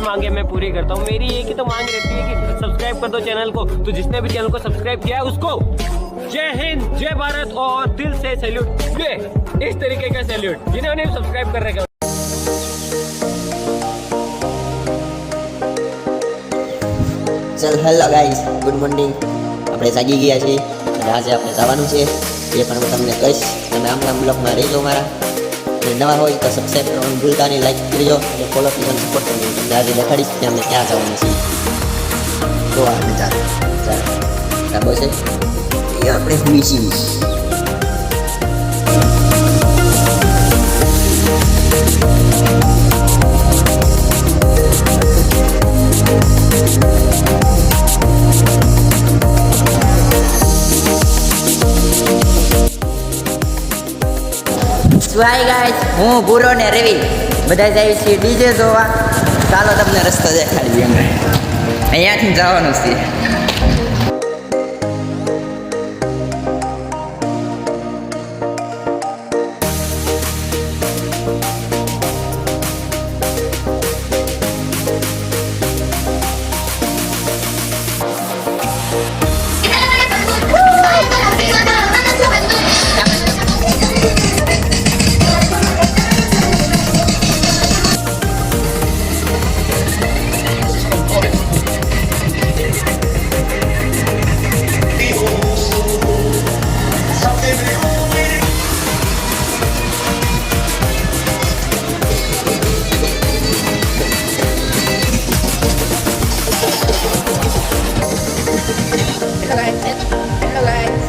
मांगे मैं पूरी करता हूँ। मेरी एक ही तो मांग रहती है कि सब्सक्राइब कर दो चैनल को। तो जिसने भी चैनल को सब्सक्राइब किया है उसको जय हिंद, जय भारत और दिल से सैल्यूट। ये इस तरीके का सैल्यूट जिन्होंने सब्सक्राइब कर रखा। ચલ હેલો ગાઈસ, ગુડ મોર્નિંગ. આપણે જાગી ગયા છીએ અને આજે આપણે જવાનું છે એ પણ હું તમને કહીશ. તમે આમના બ્લોગમાં રહેજો મારા. અને નવા હોય તો સબસ્ક્રાઈબ કરવાનું ભૂલતા નહીં, લાઈક કરજો અને ફોલો કરવાનું સપોર્ટ કરજો. તમને આજે દેખાડીશ કે અમે ક્યાં જવાનું છીએ. તો આપણે ચાલો બરાબર છે એ આપણે હુઈ છીએ. હાય ગાઈસ, હું ભૂરો ને રવિ બધા જાય છે ડીજે જોવા. ચાલો તમને રસ્તો દેખાડી દઈએ. અહીંયાથી જવાનું છે.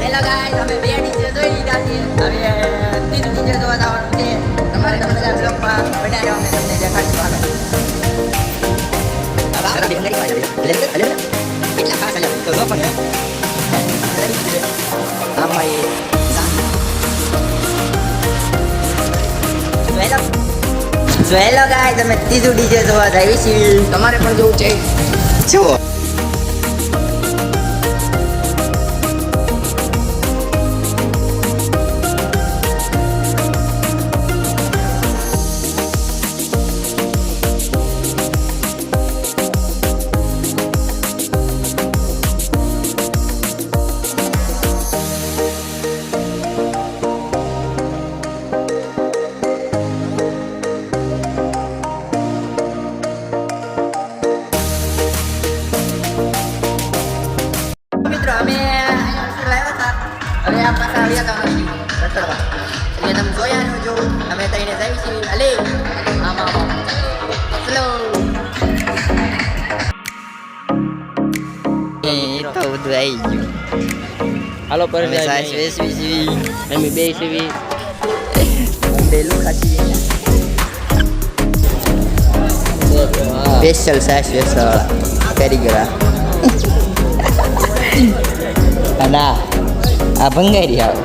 હેલો ગાઈસ, અમે બે ડીજે જોઈ લીધા છે. હવે ત્રીજું ડીજે જોવા જવાનું છે. તમારે તો બધા બ્લોગમાં બનાવ્યો અમે તમને દેખાડીશું. હેલો ગાઈસ, અમે ત્રીજું ડીજે જોવા જઈએ છીએ. તમારે પણ જોવું છે? જુઓ. અમે લાવ્યા હતા. હવે આ પાછા આવ્યા હતા રખડવા. એટલે તમે જોયા ન જો અમે તઈને જઈએ છીએ. અલે આમાં ચલો. એ તો બધું આવી ગયું. હાલો પર સાસ વેસવી સીવી અમે બે સીવી બે લુખા છીએ. સ્પેશિયલ સાસ વેસવાળા કારીગરા. ના આ ભંગારી આવો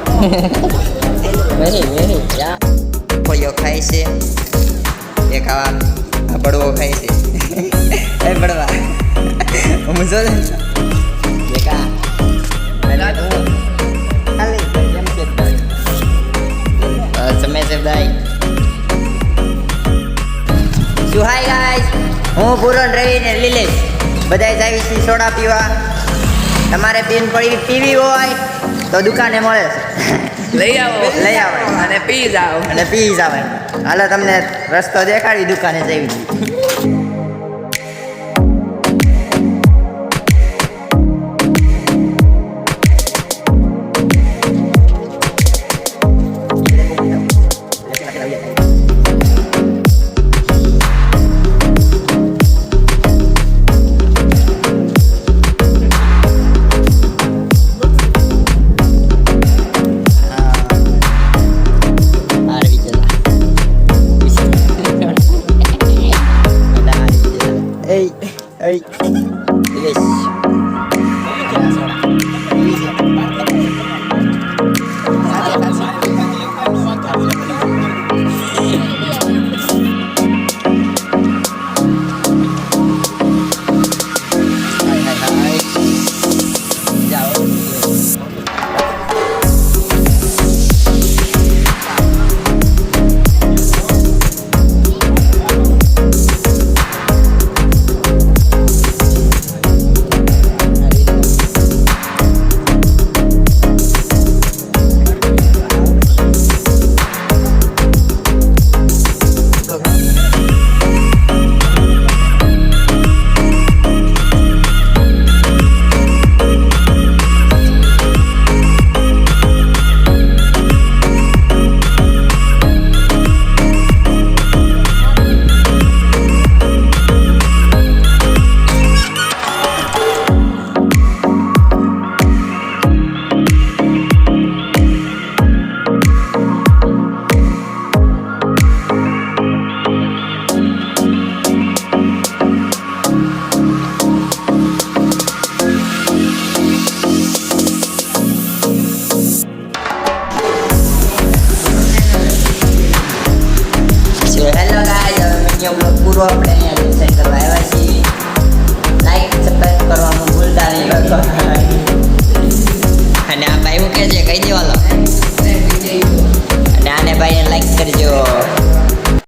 કોળીઓ ખાય છે. એક આવા પડવો ખાય છે. એ પડવા હું જો તમે છે ભાઈ. શું હાય ગાઈસ, હું પૂરણ રહીને લીલેશ બધા જાય છે સોડા પીવા. તમારે પીવી હોય તો દુકાને મળે લઈ આવો અને પી જાઓ. હાલો તમને રસ્તો દેખાડી દુકાને જઈ. Hey, yes.